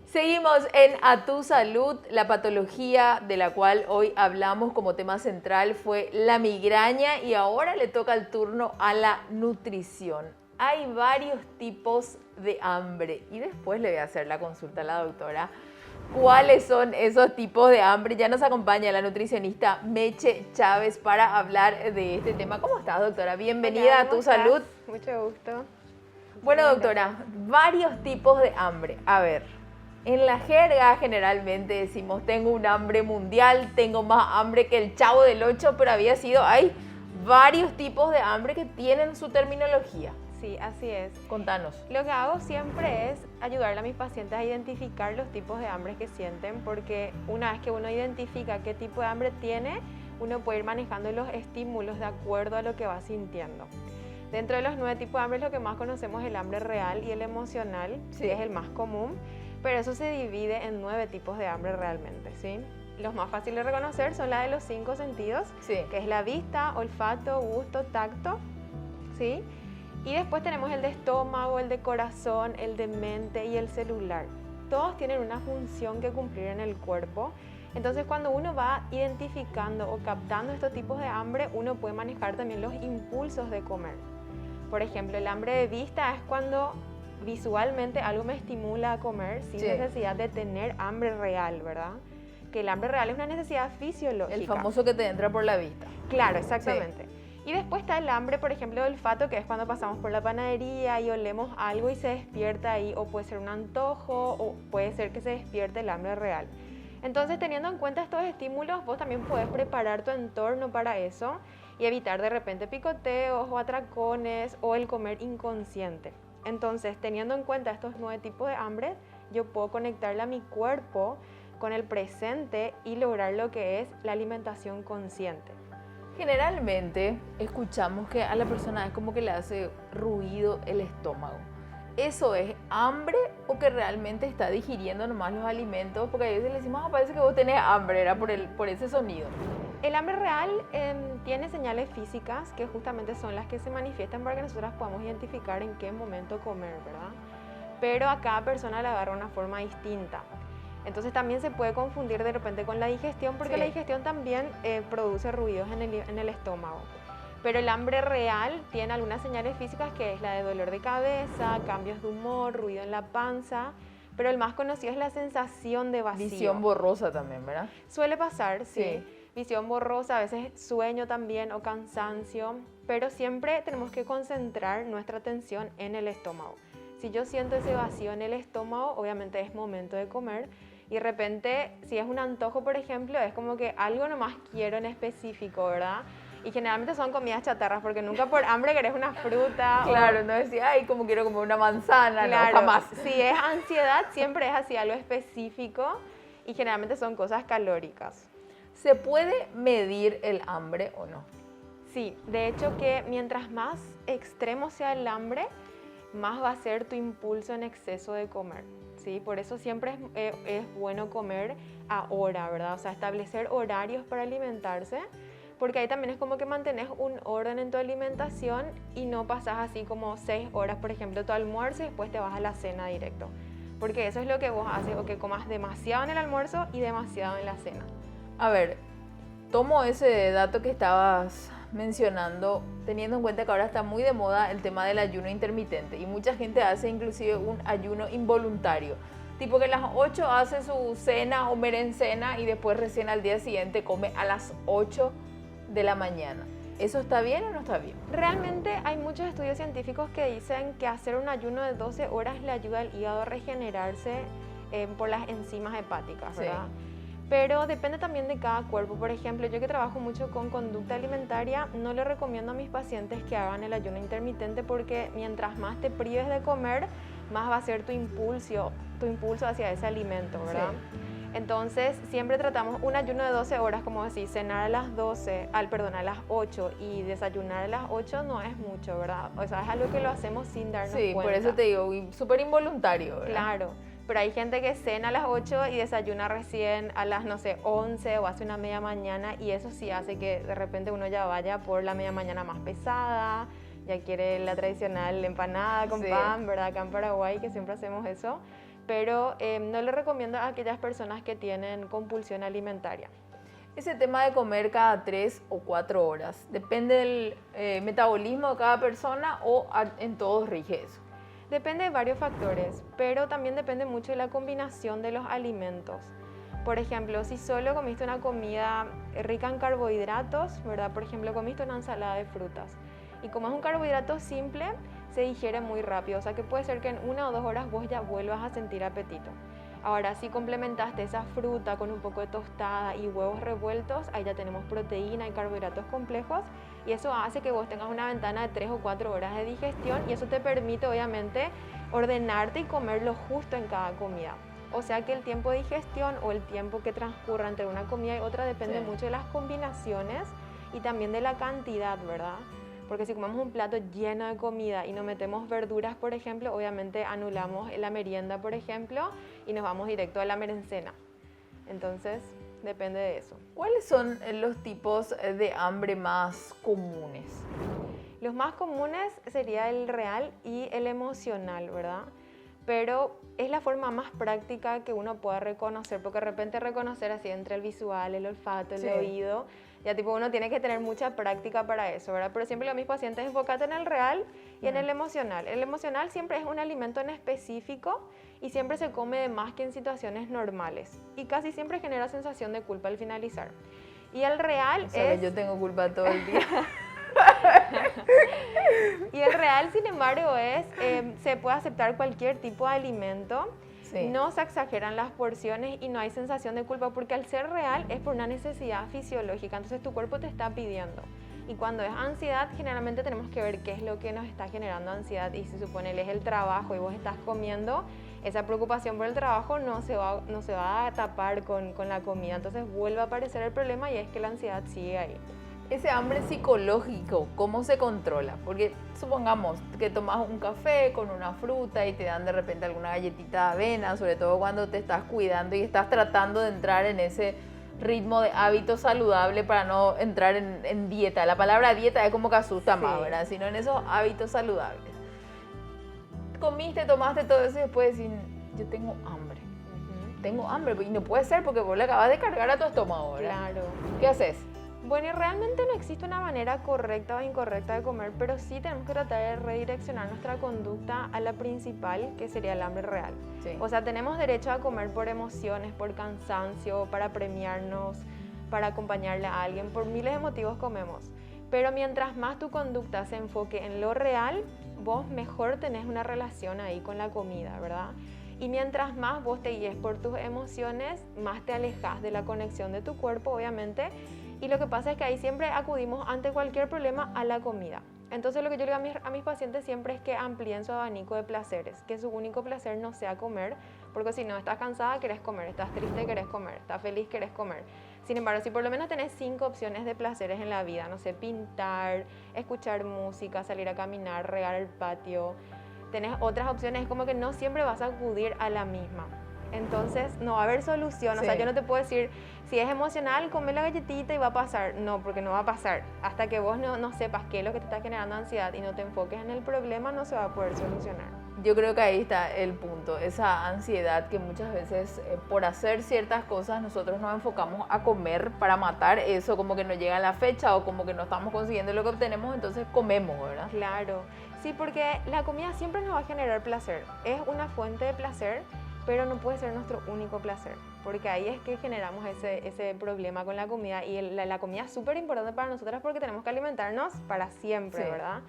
Seguimos en A Tu Salud. La patología de la cual hoy hablamos como tema central fue la migraña y ahora le toca el turno a la nutrición. Hay varios tipos de hambre y después le voy a hacer la consulta a la doctora. ¿Cuáles son esos tipos de hambre? Ya nos acompaña la nutricionista Meche Chávez para hablar de este tema. ¿Cómo estás, doctora? Bienvenida Hola, a Tu ¿cómo estás? Salud. Mucho gusto. Bueno, doctora, varios tipos de hambre. A ver, en la jerga generalmente decimos, tengo un hambre mundial, tengo más hambre que el Chavo del 8, pero hay varios tipos de hambre que tienen su terminología. Sí, así es. Contanos. Lo que hago siempre es ayudarle a mis pacientes a identificar los tipos de hambre que sienten, porque una vez que uno identifica qué tipo de hambre tiene, uno puede ir manejando los estímulos de acuerdo a lo que va sintiendo. Dentro de los 9 tipos de hambre, lo que más conocemos es el hambre real y el emocional, Sí. que es el más común, pero eso se divide en 9 tipos de hambre realmente, ¿sí? Los más fáciles de reconocer son la de los 5 sentidos, Sí. que es la vista, olfato, gusto, tacto, ¿sí? Y después tenemos el de estómago, el de corazón, el de mente y el celular. Todos tienen una función que cumplir en el cuerpo. Entonces, cuando uno va identificando o captando estos tipos de hambre, uno puede manejar también los impulsos de comer. Por ejemplo, el hambre de vista es cuando visualmente algo me estimula a comer sin Sí. necesidad de tener hambre real, ¿verdad? Que el hambre real es una necesidad fisiológica. El famoso que te entra por la vista. Claro, exactamente. Y después está el hambre, por ejemplo, de olfato, que es cuando pasamos por la panadería y olemos algo y se despierta ahí, o puede ser un antojo, o puede ser que se despierte el hambre real. Entonces, teniendo en cuenta estos estímulos, vos también podés preparar tu entorno para eso y evitar de repente picoteos o atracones o el comer inconsciente. Entonces, teniendo en cuenta estos 9 tipos de hambre, yo puedo conectarle a mi cuerpo con el presente y lograr lo que es la alimentación consciente. Generalmente escuchamos que a la persona es como que le hace ruido el estómago. ¿Eso es hambre o que realmente está digiriendo nomás los alimentos? Porque a veces le decimos, parece que vos tenés hambre, era por ese sonido. El hambre real tiene señales físicas que justamente son las que se manifiestan para que nosotros podamos identificar en qué momento comer, ¿verdad? Pero a cada persona le agarra una forma distinta. Entonces también se puede confundir de repente con la digestión, porque Sí. la digestión también produce ruidos en el estómago. Pero el hambre real tiene algunas señales físicas que es la de dolor de cabeza, cambios de humor, ruido en la panza, pero el más conocido es la sensación de vacío. Visión borrosa también, ¿verdad? Suele pasar, sí. Sí. Visión borrosa, a veces sueño también o cansancio, pero siempre tenemos que concentrar nuestra atención en el estómago. Si yo siento ese vacío en el estómago, obviamente es momento de comer. Y de repente, si es un antojo, por ejemplo, es como que algo nomás quiero en específico, ¿verdad? Y generalmente son comidas chatarras porque nunca por hambre querés una fruta. Claro, no decía, ay, como quiero comer una manzana, Claro, no, jamás. si es ansiedad, siempre es así algo específico y generalmente son cosas calóricas. ¿Se puede medir el hambre o no? Sí, de hecho que mientras más extremo sea el hambre, más va a ser tu impulso en exceso de comer. ¿Sí? Por eso siempre es bueno comer a hora, ¿verdad? O sea, establecer horarios para alimentarse, porque ahí también es como que mantenés un orden en tu alimentación y no pasas así como 6 horas, por ejemplo, tu almuerzo y después te vas a la cena directo. Porque eso es lo que vos haces, o que comas demasiado en el almuerzo y demasiado en la cena. A ver, tomo ese dato que estabas mencionando, teniendo en cuenta que ahora está muy de moda el tema del ayuno intermitente y mucha gente hace inclusive un ayuno involuntario. Tipo que a las 8 hace su cena o merencena y después recién al día siguiente come a las 8 de la mañana. ¿Eso está bien o no está bien? Realmente hay muchos estudios científicos que dicen que hacer un ayuno de 12 horas le ayuda al hígado a regenerarse por las enzimas hepáticas, ¿verdad? Sí. Pero depende también de cada cuerpo. Por ejemplo, yo que trabajo mucho con conducta alimentaria, no le recomiendo a mis pacientes que hagan el ayuno intermitente porque mientras más te prives de comer, más va a ser tu impulso hacia ese alimento, ¿verdad? Sí. Entonces, siempre tratamos un ayuno de 12 horas, como decir, cenar a las 8 y desayunar a las 8 no es mucho, ¿verdad? O sea, es algo que lo hacemos sin darnos cuenta. Sí, por eso te digo, súper involuntario, ¿verdad? Claro, pero hay gente que cena a las 8 y desayuna recién a las, 11 o hace una media mañana y eso sí hace que de repente uno ya vaya por la media mañana más pesada, ya quiere la tradicional empanada con pan, ¿verdad? Acá en Paraguay que siempre hacemos eso. Pero no le recomiendo a aquellas personas que tienen compulsión alimentaria. Ese tema de comer cada 3 o 4 horas, ¿depende del metabolismo de cada persona o en todos rige eso? Depende de varios factores, pero también depende mucho de la combinación de los alimentos. Por ejemplo, si solo comiste una comida rica en carbohidratos, ¿verdad? Por ejemplo, comiste una ensalada de frutas. Y como es un carbohidrato simple, se digiere muy rápido, o sea que puede ser que en 1 o 2 horas vos ya vuelvas a sentir apetito. Ahora, si complementaste esa fruta con un poco de tostada y huevos revueltos, ahí ya tenemos proteína y carbohidratos complejos y eso hace que vos tengas una ventana de 3 o 4 horas de digestión y eso te permite obviamente ordenarte y comer lo justo en cada comida. O sea que el tiempo de digestión o el tiempo que transcurra entre una comida y otra depende mucho de las combinaciones y también de la cantidad, ¿verdad? Porque si comemos un plato lleno de comida y no metemos verduras, por ejemplo, obviamente anulamos la merienda, por ejemplo, y nos vamos directo a la merencena. Entonces, depende de eso. ¿Cuáles son los tipos de hambre más comunes? Los más comunes sería el real y el emocional, ¿verdad? Pero es la forma más práctica que uno pueda reconocer, porque de repente reconocer así entre el visual, el olfato, el oído, ya tipo uno tiene que tener mucha práctica para eso, ¿verdad? Pero siempre a mis pacientes enfócate en el real y en el emocional. El emocional siempre es un alimento en específico y siempre se come de más que en situaciones normales y casi siempre genera sensación de culpa al finalizar. Y el real es... Yo tengo culpa todo el día. Y el real, sin embargo, se puede aceptar cualquier tipo de alimento, no se exageran las porciones y no hay sensación de culpa porque al ser real es por una necesidad fisiológica, entonces tu cuerpo te está pidiendo. Y cuando es ansiedad, generalmente tenemos que ver qué es lo que nos está generando ansiedad y si supone es el trabajo y vos estás comiendo, esa preocupación por el trabajo no se va a tapar con la comida, entonces vuelve a aparecer el problema y es que la ansiedad sigue ahí. Ese hambre psicológico, ¿cómo se controla? Porque supongamos que tomas un café con una fruta y te dan de repente alguna galletita de avena, sobre todo cuando te estás cuidando y estás tratando de entrar en ese ritmo de hábito saludable para no entrar en dieta. La palabra dieta es como que asusta más, ¿verdad? Sino en esos hábitos saludables. Comiste, tomaste todo eso y después decís, yo tengo hambre. Tengo hambre y no puede ser porque vos le acabas de cargar a tu estómago, ¿verdad? Claro. ¿Qué haces? Bueno, y realmente no existe una manera correcta o incorrecta de comer, pero sí tenemos que tratar de redireccionar nuestra conducta a la principal, que sería el hambre real. Sí. O sea, tenemos derecho a comer por emociones, por cansancio, para premiarnos, para acompañarle a alguien, por miles de motivos comemos. Pero mientras más tu conducta se enfoque en lo real, vos mejor tenés una relación ahí con la comida, ¿verdad? Y mientras más vos te guíes por tus emociones, más te alejas de la conexión de tu cuerpo, obviamente. Y lo que pasa es que ahí siempre acudimos ante cualquier problema a la comida. Entonces lo que yo le digo a mis pacientes siempre es que amplíen su abanico de placeres, que su único placer no sea comer, porque si no estás cansada, querés comer, estás triste, querés comer, estás feliz, querés comer. Sin embargo, si por lo menos tenés 5 opciones de placeres en la vida, no sé, pintar, escuchar música, salir a caminar, regar el patio, tenés otras opciones, es como que no siempre vas a acudir a la misma. Entonces no va a haber solución, o sea, yo no te puedo decir, si es emocional, come la galletita y va a pasar. No, porque no va a pasar. Hasta que vos no sepas qué es lo que te está generando ansiedad y no te enfoques en el problema, no se va a poder solucionar. Yo creo que ahí está el punto, esa ansiedad que muchas veces por hacer ciertas cosas nosotros nos enfocamos a comer para matar eso, como que no llega la fecha o como que no estamos consiguiendo lo que obtenemos, entonces comemos, ¿verdad? Claro, sí, porque la comida siempre nos va a generar placer, es una fuente de placer, pero no puede ser nuestro único placer, porque ahí es que generamos ese problema con la comida, y la comida es súper importante para nosotras porque tenemos que alimentarnos para siempre, ¿verdad?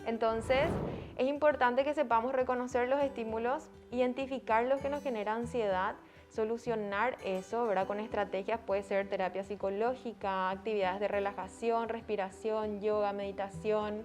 Entonces, es importante que sepamos reconocer los estímulos, identificar lo que nos genera ansiedad, solucionar eso, ¿verdad? Con estrategias, puede ser terapia psicológica, actividades de relajación, respiración, yoga, meditación,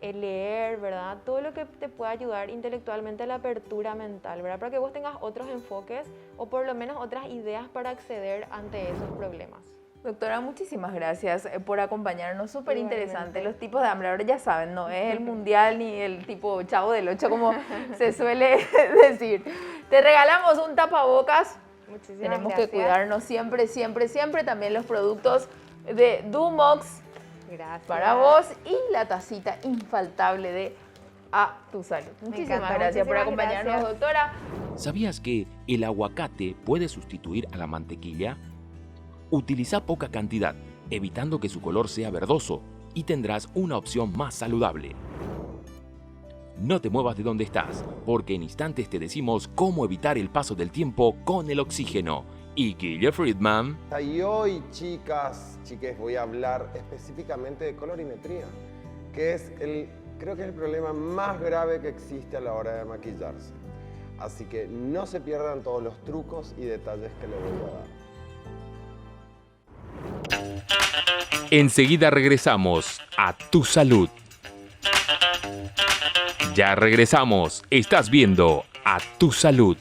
leer, ¿verdad? Todo lo que te pueda ayudar intelectualmente a la apertura mental, ¿verdad? Para que vos tengas otros enfoques o por lo menos otras ideas para acceder ante esos problemas. Doctora, muchísimas gracias por acompañarnos, súper interesante. Los tipos de hambre, ahora ya saben, no es el mundial ni el tipo Chavo del 8 como se suele decir. Te regalamos un tapabocas. Muchísimas Tenemos gracias. que cuidarnos siempre, siempre, siempre. También los productos de Dumox. Gracias. Para vos y la tacita infaltable de A Tu Salud. Muchísimas gracias por acompañarnos, doctora. ¿Sabías que el aguacate puede sustituir a la mantequilla? Utiliza poca cantidad, evitando que su color sea verdoso, y tendrás una opción más saludable. No te muevas de donde estás, porque en instantes te decimos cómo evitar el paso del tiempo con el oxígeno. Y Guille Friedman. Y hoy, chiques, voy a hablar específicamente de colorimetría, que es creo que es el problema más grave que existe a la hora de maquillarse. Así que no se pierdan todos los trucos y detalles que les voy a dar. Enseguida regresamos a Tu Salud. Ya regresamos. Estás viendo A Tu Salud.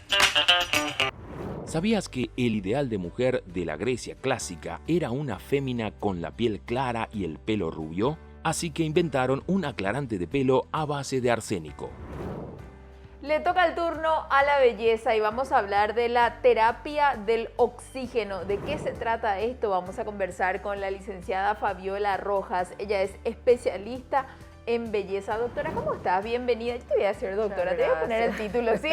¿Sabías que el ideal de mujer de la Grecia clásica era una fémina con la piel clara y el pelo rubio? Así que inventaron un aclarante de pelo a base de arsénico. Le toca el turno a la belleza y vamos a hablar de la terapia del oxígeno. ¿De qué se trata esto? Vamos a conversar con la licenciada Fabiola Rojas. Ella es especialista en belleza. Doctora, ¿cómo estás? Bienvenida. Yo te voy a decir doctora, te voy a poner el título, ¿sí?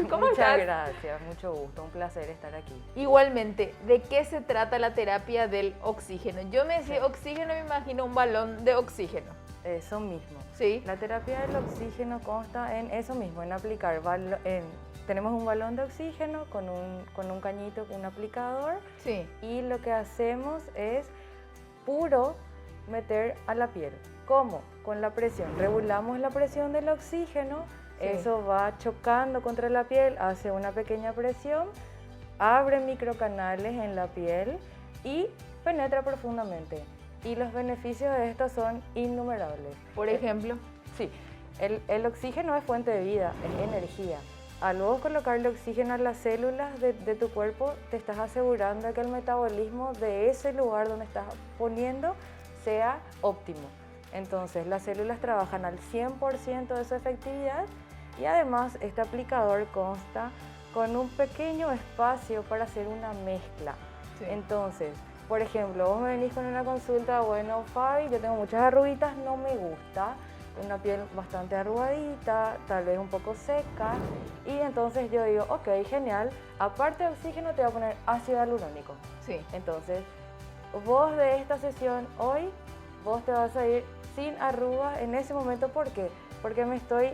¿Cómo estás? Muchas gracias, mucho gusto, un placer estar aquí. Igualmente, ¿de qué se trata la terapia del oxígeno? Yo me decía oxígeno, me imagino un balón de oxígeno. Eso mismo. Sí. La terapia del oxígeno consta en eso mismo, en aplicar. Tenemos un balón de oxígeno con un cañito, con un aplicador. Sí. Y lo que hacemos es puro meter a la piel. ¿Cómo? Con la presión. Regulamos la presión del oxígeno. Sí. Eso va chocando contra la piel, hace una pequeña presión, abre microcanales en la piel y penetra profundamente. Y los beneficios de esto son innumerables. Por ejemplo, sí, el oxígeno es fuente de vida, es energía. Al vos colocarle oxígeno a las células de tu cuerpo, te estás asegurando de que el metabolismo de ese lugar donde estás poniendo sea óptimo. Entonces, las células trabajan al 100% de su efectividad y además este aplicador consta con un pequeño espacio para hacer una mezcla. Sí. Entonces, por ejemplo, vos me venís con una consulta, bueno, Fabi, yo tengo muchas arruguitas, no me gusta, una piel bastante arrugadita, tal vez un poco seca, y entonces yo digo, ok, genial, aparte de oxígeno te voy a poner ácido hialurónico. Sí. Entonces, vos de esta sesión hoy, vos te vas a ir sin arrugas en ese momento. ¿Por qué? Porque me estoy,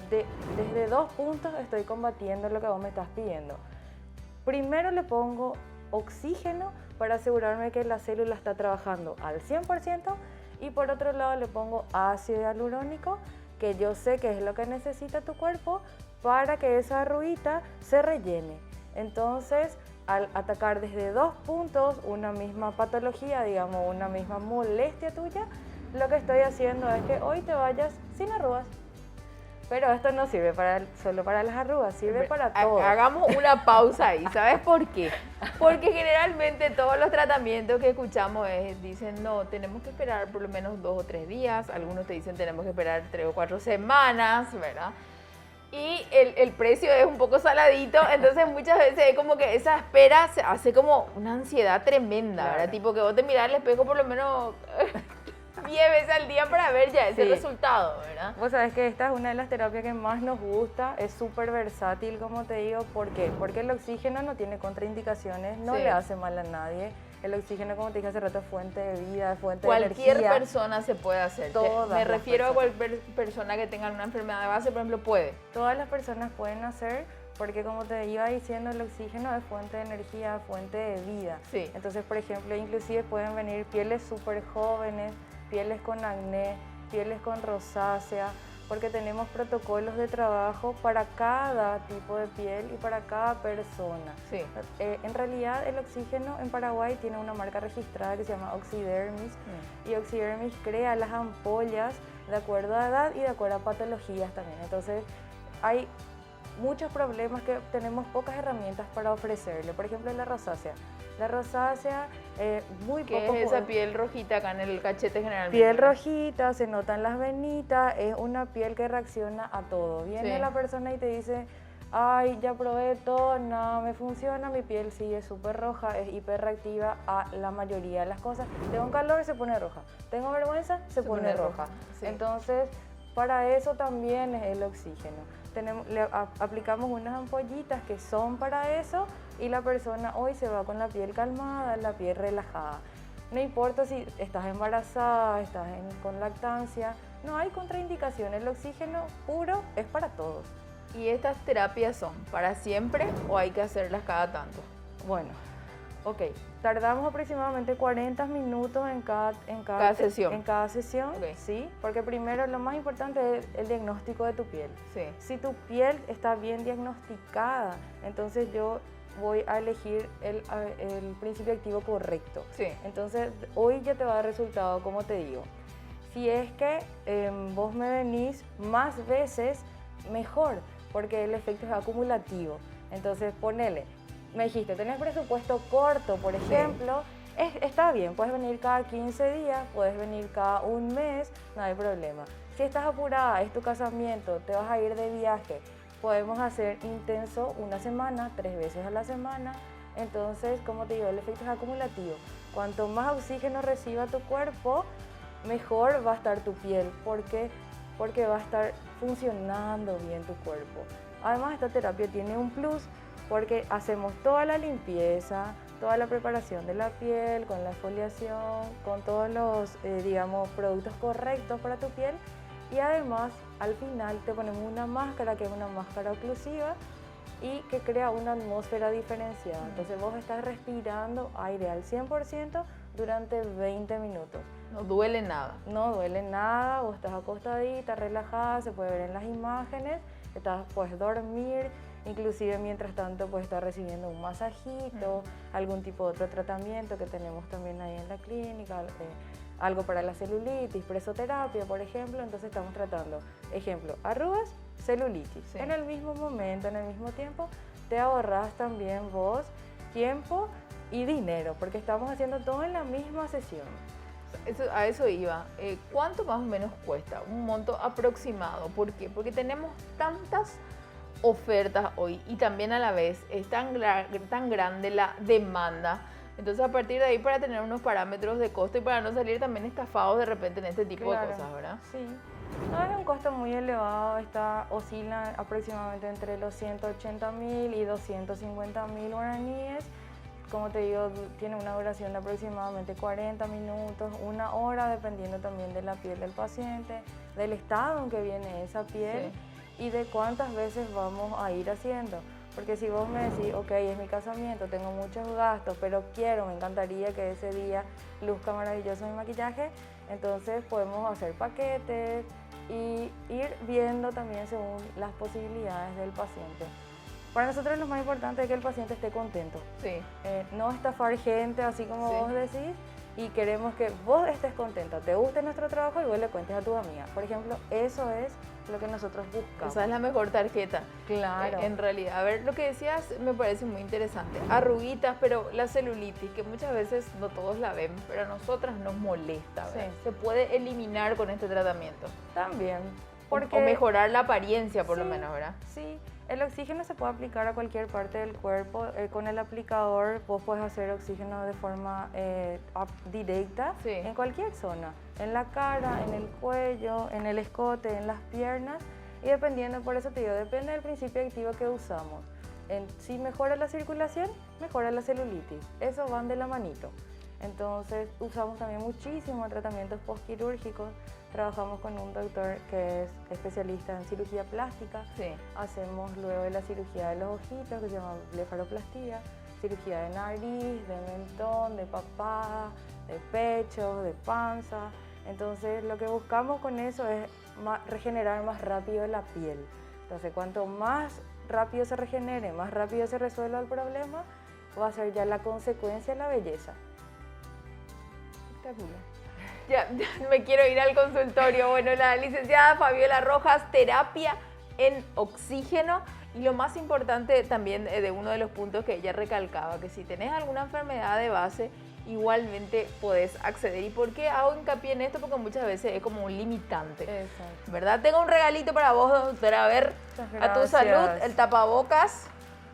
desde 2 puntos estoy combatiendo lo que vos me estás pidiendo. Primero le pongo oxígeno para asegurarme que la célula está trabajando al 100%, y por otro lado le pongo ácido hialurónico, que yo sé que es lo que necesita tu cuerpo para que esa arruguita se rellene. Entonces, al atacar desde 2 puntos una misma patología, digamos, una misma molestia tuya, lo que estoy haciendo es que hoy te vayas sin arrugas. Pero esto no sirve solo para las arrugas, sirve para todo. Hagamos una pausa ahí, ¿sabes por qué? Porque generalmente todos los tratamientos que escuchamos dicen, no, tenemos que esperar por lo menos 2 o 3 días, algunos te dicen tenemos que esperar 3 o 4 semanas, ¿verdad? Y el precio es un poco saladito, entonces muchas veces es como que esa espera se hace como una ansiedad tremenda, Claro. ¿verdad? Tipo que vos te mirás al espejo por lo menos 10 veces al día para ver ya ese Sí. resultado, ¿verdad? Vos sabés que esta es una de las terapias que más nos gusta, es súper versátil, como te digo. ¿Por qué? Porque el oxígeno no tiene contraindicaciones, no Sí. le hace mal a nadie. El oxígeno, como te dije hace rato, es fuente de vida, es fuente Cualquier de energía. persona se puede hacer. Todas Me las refiero a personas. cualquier persona que tenga una enfermedad de base, por ejemplo, puede. Todas las personas pueden hacer, porque como te iba diciendo, el oxígeno es fuente de energía, fuente de vida. Sí. Entonces, por ejemplo, inclusive pueden venir pieles súper jóvenes, pieles con acné, pieles con rosácea, porque tenemos protocolos de trabajo para cada tipo de piel y para cada persona. Sí. En realidad, el oxígeno en Paraguay tiene una marca registrada que se llama Oxidermis, y Oxidermis crea las ampollas de acuerdo a edad y de acuerdo a patologías también. Entonces, hay muchos problemas que tenemos pocas herramientas para ofrecerle. Por ejemplo, la rosácea. La rosácea, muy ¿Qué poco... es esa piel rojita acá en el cachete generalmente? Piel rojita, se notan las venitas, es una piel que reacciona a todo. Viene Sí. la persona y te dice, ay, ya probé todo, nada me funciona, mi piel sigue súper roja, es hiperreactiva a la mayoría de las cosas. Tengo un calor, se pone roja. Tengo vergüenza, se pone roja. sí. Entonces, para eso también es el oxígeno. Aplicamos unas ampollitas que son para eso y la persona hoy se va con la piel calmada, la piel relajada. No importa si estás embarazada, estás con lactancia, no hay contraindicaciones. El oxígeno puro es para todos. ¿Y estas terapias son para siempre o hay que hacerlas cada tanto? Bueno, ok, tardamos aproximadamente 40 minutos en cada sesión. En cada sesión, Ok. sí, porque primero lo más importante es el diagnóstico de tu piel. Sí. Si tu piel está bien diagnosticada, entonces yo voy a elegir el principio activo correcto. Sí. Entonces, hoy ya te va a dar resultado, como te digo. Si es que vos me venís más veces, mejor, porque el efecto es acumulativo. Entonces, ponele, me dijiste, tenés presupuesto corto, por ejemplo, está bien, puedes venir cada 15 días, puedes venir cada un mes, no hay problema. Si estás apurada, es tu casamiento, te vas a ir de viaje, podemos hacer intenso una semana, 3 veces a la semana. Entonces, como te digo, el efecto es acumulativo. Cuanto más oxígeno reciba tu cuerpo, mejor va a estar tu piel, porque va a estar funcionando bien tu cuerpo. Además, esta terapia tiene un plus, porque hacemos toda la limpieza, toda la preparación de la piel, con la exfoliación, con todos los, digamos, productos correctos para tu piel. Y además, al final te ponemos una máscara, que es una máscara oclusiva, y que crea una atmósfera diferenciada. Entonces vos estás respirando aire al 100% durante 20 minutos. No duele nada. No duele nada, vos estás acostadita, relajada, se puede ver en las imágenes, puedes dormir, inclusive mientras tanto puedes estar recibiendo un masajito, algún tipo de otro tratamiento que tenemos también ahí en la clínica, algo para la celulitis, presoterapia, por ejemplo. Entonces estamos tratando, ejemplo, arrugas, celulitis. Sí. En el mismo momento, en el mismo tiempo, te ahorras también vos tiempo y dinero, porque estamos haciendo todo en la misma sesión. A eso iba. ¿Cuánto más o menos cuesta? Un monto aproximado. ¿Por qué? Porque tenemos tantas ofertas hoy y también a la vez es tan grande la demanda. Entonces, a partir de ahí, para tener unos parámetros de costo y para no salir también estafados de repente en este tipo de cosas, ¿verdad? Sí. No es un costo muy elevado, oscila aproximadamente entre los 180.000 y 250.000 guaraníes. Como te digo, tiene una duración de aproximadamente 40 minutos, 1 hora, dependiendo también de la piel del paciente, del estado en que viene esa piel y de cuántas veces vamos a ir haciendo. Porque si vos me decís, ok, es mi casamiento, tengo muchos gastos, pero me encantaría que ese día luzca maravilloso mi maquillaje, entonces podemos hacer paquetes, y ir viendo también según las posibilidades del paciente. Para nosotros lo más importante es que el paciente esté contento. Sí. No estafar gente, así como Sí. vos decís, y queremos que vos estés contenta, te guste nuestro trabajo y vos le cuentes a tus amigas. Por ejemplo, eso es lo que nosotros buscamos. Esa es la mejor tarjeta. Claro. En realidad, a ver, lo que decías me parece muy interesante. Arruguitas, pero la celulitis, que muchas veces no todos la ven, pero a nosotras nos molesta, ¿verdad? Sí. Se puede eliminar con este tratamiento. También. O mejorar la apariencia, por lo Sí, menos, ¿verdad? Sí, el oxígeno se puede aplicar a cualquier parte del cuerpo. Con el aplicador vos puedes hacer oxígeno de forma directa Sí. en cualquier zona. En la cara, en el cuello, en el escote, en las piernas. Y dependiendo, por eso te digo, depende del principio activo que usamos. Si mejora la circulación, mejora la celulitis. Eso van de la manito. Entonces usamos también muchísimos tratamientos postquirúrgicos. Trabajamos con un doctor que es especialista en cirugía plástica. Sí. Hacemos luego de la cirugía de los ojitos, que se llama blefaroplastia, cirugía de nariz, de mentón, de papada, de pecho, de panza. Entonces lo que buscamos con eso es regenerar más rápido la piel. Entonces cuanto más rápido se regenere, más rápido se resuelva el problema, va a ser ya la consecuencia la belleza. Espectacular. Ya me quiero ir al consultorio. Bueno, la licenciada Fabiola Rojas, terapia en oxígeno. Y lo más importante también de uno de los puntos que ella recalcaba, que si tenés alguna enfermedad de base, igualmente podés acceder. ¿Y por qué hago hincapié en esto? Porque muchas veces es como un limitante. Exacto. ¿Verdad? Tengo un regalito para vos, doctora. A ver, a tu salud, el tapabocas,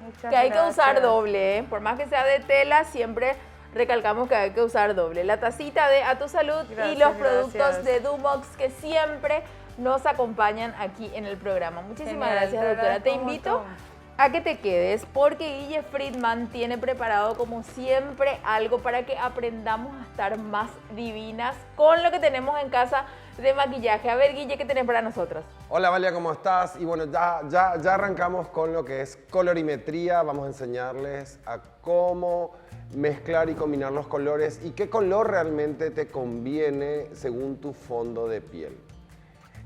Muchas que hay que usar gracias. doble, ¿eh? Por más que sea de tela, siempre recalcamos que hay que usar doble. La tacita de A Tu Salud y Gracias, los productos gracias. de Dumox que siempre nos acompañan aquí en el programa. Muchísimas Genial, gracias, te doctora. Te agradezco un invito montón. a que te quedes porque Guille Friedman tiene preparado como siempre algo para que aprendamos a estar más divinas con lo que tenemos en casa de maquillaje. A ver, Guille, ¿qué tenés para nosotros? Hola Valia, ¿cómo estás? Y bueno, ya arrancamos con lo que es colorimetría. Vamos a enseñarles a cómo mezclar y combinar los colores y qué color realmente te conviene según tu fondo de piel.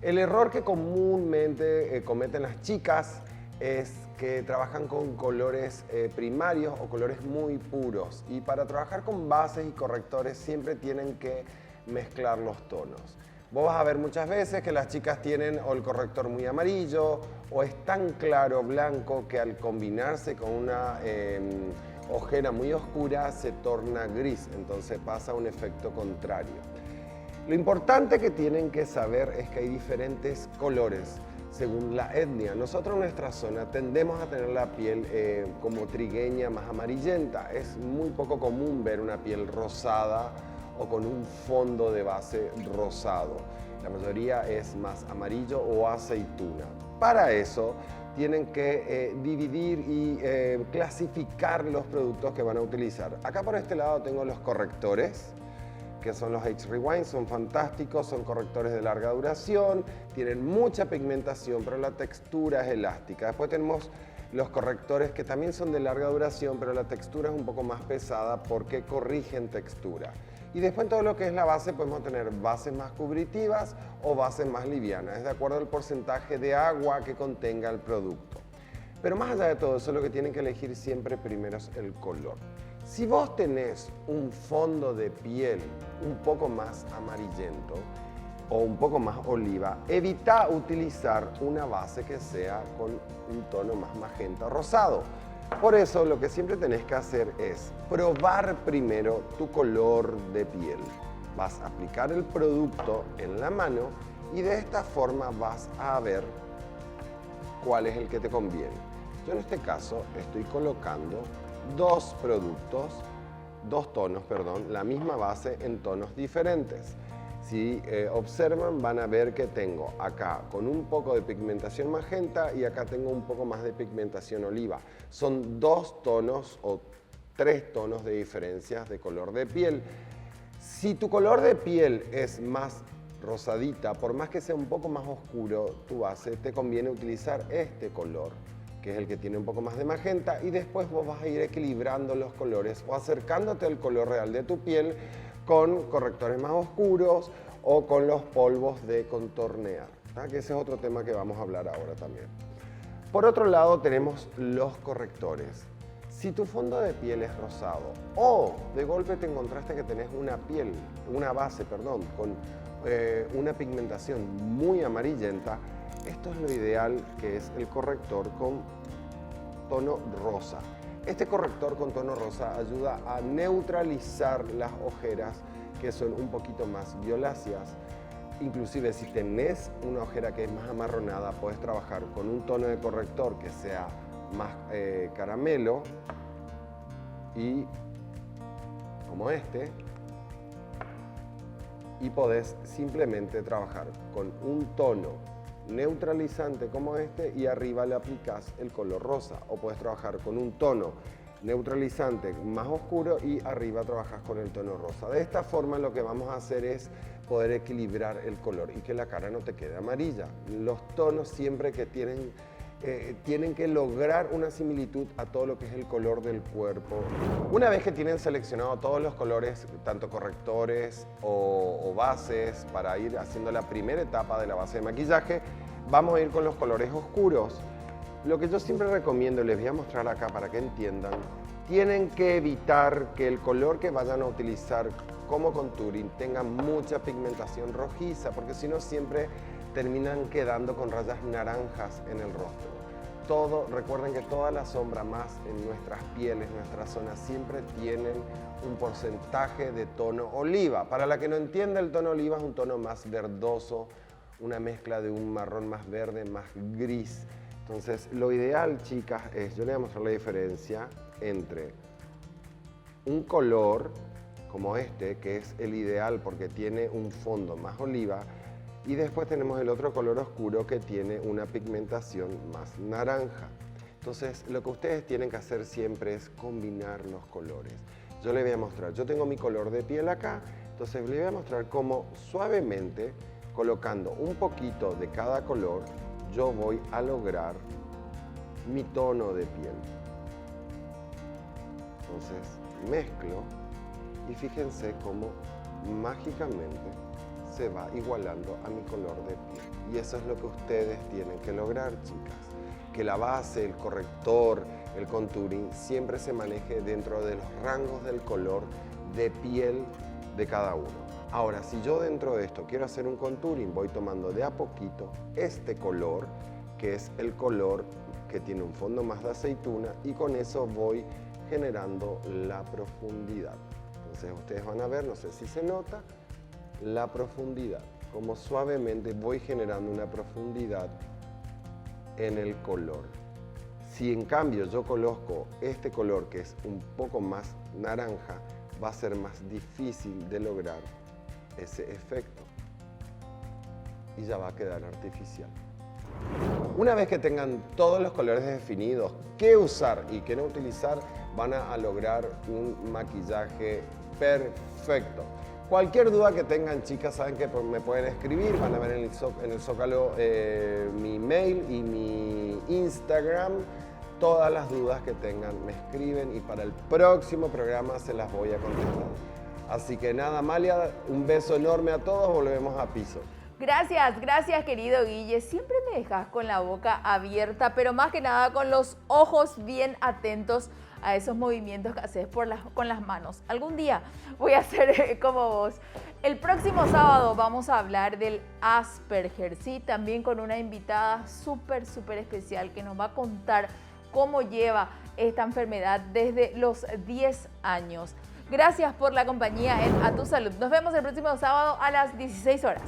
El error que comúnmente cometen las chicas es que trabajan con colores primarios o colores muy puros. Y para trabajar con bases y correctores siempre tienen que mezclar los tonos. Vos vas a ver muchas veces que las chicas tienen o el corrector muy amarillo o es tan claro blanco que al combinarse con una ojera muy oscura se torna gris, entonces pasa un efecto contrario. Lo importante que tienen que saber es que hay diferentes colores según la etnia. Nosotros en nuestra zona tendemos a tener la piel como trigueña, más amarillenta. Es muy poco común ver una piel rosada o con un fondo de base rosado. La mayoría es más amarillo o aceituna. Para eso tienen que dividir y clasificar los productos que van a utilizar. Acá por este lado tengo los correctores, que son los Age Rewind, son fantásticos, son correctores de larga duración, tienen mucha pigmentación, pero la textura es elástica. Después tenemos los correctores que también son de larga duración, pero la textura es un poco más pesada porque corrigen textura. Y después en todo lo que es la base podemos tener bases más cubritivas o bases más livianas, es de acuerdo al porcentaje de agua que contenga el producto. Pero más allá de todo eso, lo que tienen que elegir siempre primero es el color. Si vos tenés un fondo de piel un poco más amarillento o un poco más oliva, evita utilizar una base que sea con un tono más magenta o rosado. Por eso lo que siempre tenés que hacer es probar primero tu color de piel. Vas a aplicar el producto en la mano y de esta forma vas a ver cuál es el que te conviene. Yo en este caso estoy colocando dos tonos, la misma base en tonos diferentes. Si observan van a ver que tengo acá con un poco de pigmentación magenta y acá tengo un poco más de pigmentación oliva. Son dos tonos o tres tonos de diferencias de color de piel. Si tu color de piel es más rosadita, por más que sea un poco más oscuro tu base, te conviene utilizar este color, que es el que tiene un poco más de magenta, y después vos vas a ir equilibrando los colores o acercándote al color real de tu piel con correctores más oscuros o con los polvos de contornear. que ese es otro tema que vamos a hablar ahora también. Por otro lado tenemos los correctores. Si tu fondo de piel es rosado o de golpe te encontraste que tenés una base con una pigmentación muy amarillenta, esto es lo ideal, que es el corrector con tono rosa. Este corrector con tono rosa ayuda a neutralizar las ojeras que son un poquito más violáceas. Inclusive si tenés una ojera que es más amarronada, puedes trabajar con un tono de corrector que sea más caramelo y como este, y podés simplemente trabajar con un tono neutralizante como este y arriba le aplicás el color rosa, o puedes trabajar con un tono neutralizante más oscuro y arriba trabajas con el tono rosa. De esta forma lo que vamos a hacer es poder equilibrar el color y que la cara no te quede amarilla. Los tonos siempre que tienen que lograr una similitud a todo lo que es el color del cuerpo. Una vez que tienen seleccionado todos los colores, tanto correctores o bases, para ir haciendo la primera etapa de la base de maquillaje, vamos a ir con los colores oscuros. Lo que yo siempre recomiendo, les voy a mostrar acá para que entiendan, tienen que evitar que el color que vayan a utilizar como contouring tenga mucha pigmentación rojiza, porque si no siempre terminan quedando con rayas naranjas en el rostro. Recuerden que toda la sombra más en nuestras pieles, nuestras zonas, siempre tienen un porcentaje de tono oliva. Para la que no entienda, el tono oliva es un tono más verdoso, una mezcla de un marrón más verde, más gris. Entonces, lo ideal, chicas, es, yo les voy a mostrar la diferencia entre un color como este, que es el ideal porque tiene un fondo más oliva, y después tenemos el otro color oscuro que tiene una pigmentación más naranja. Entonces, lo que ustedes tienen que hacer siempre es combinar los colores. Yo les voy a mostrar, yo tengo mi color de piel acá, entonces les voy a mostrar cómo suavemente, colocando un poquito de cada color, yo voy a lograr mi tono de piel. Entonces, mezclo y fíjense cómo mágicamente se va igualando a mi color de piel. Y eso es lo que ustedes tienen que lograr, chicas. Que la base, el corrector, el contouring siempre se maneje dentro de los rangos del color de piel de cada uno. Ahora, si yo dentro de esto quiero hacer un contouring, voy tomando de a poquito este color, que es el color que tiene un fondo más de aceituna, y con eso voy generando la profundidad. Entonces ustedes van a ver, no sé si se nota, la profundidad, como suavemente voy generando una profundidad en el color. Si en cambio yo coloco este color que es un poco más naranja, va a ser más difícil de lograr ese efecto y ya va a quedar artificial. Una vez que tengan todos los colores definidos, qué usar y qué no utilizar, van a lograr un maquillaje perfecto. Cualquier duda que tengan, chicas, saben que me pueden escribir, van a ver en el Zócalo mi mail y mi Instagram. Todas las dudas que tengan me escriben y para el próximo programa se las voy a contestar. Así que nada, Amalia, un beso enorme a todos, volvemos a piso. Gracias querido Guille. Siempre me dejas con la boca abierta, pero más que nada con los ojos bien atentos a esos movimientos que haces con las manos. Algún día voy a ser como vos. El próximo sábado vamos a hablar del Asperger, ¿sí? También con una invitada súper especial que nos va a contar cómo lleva esta enfermedad desde los 10 años. Gracias por la compañía en A Tu Salud. Nos vemos el próximo sábado a las 16 horas.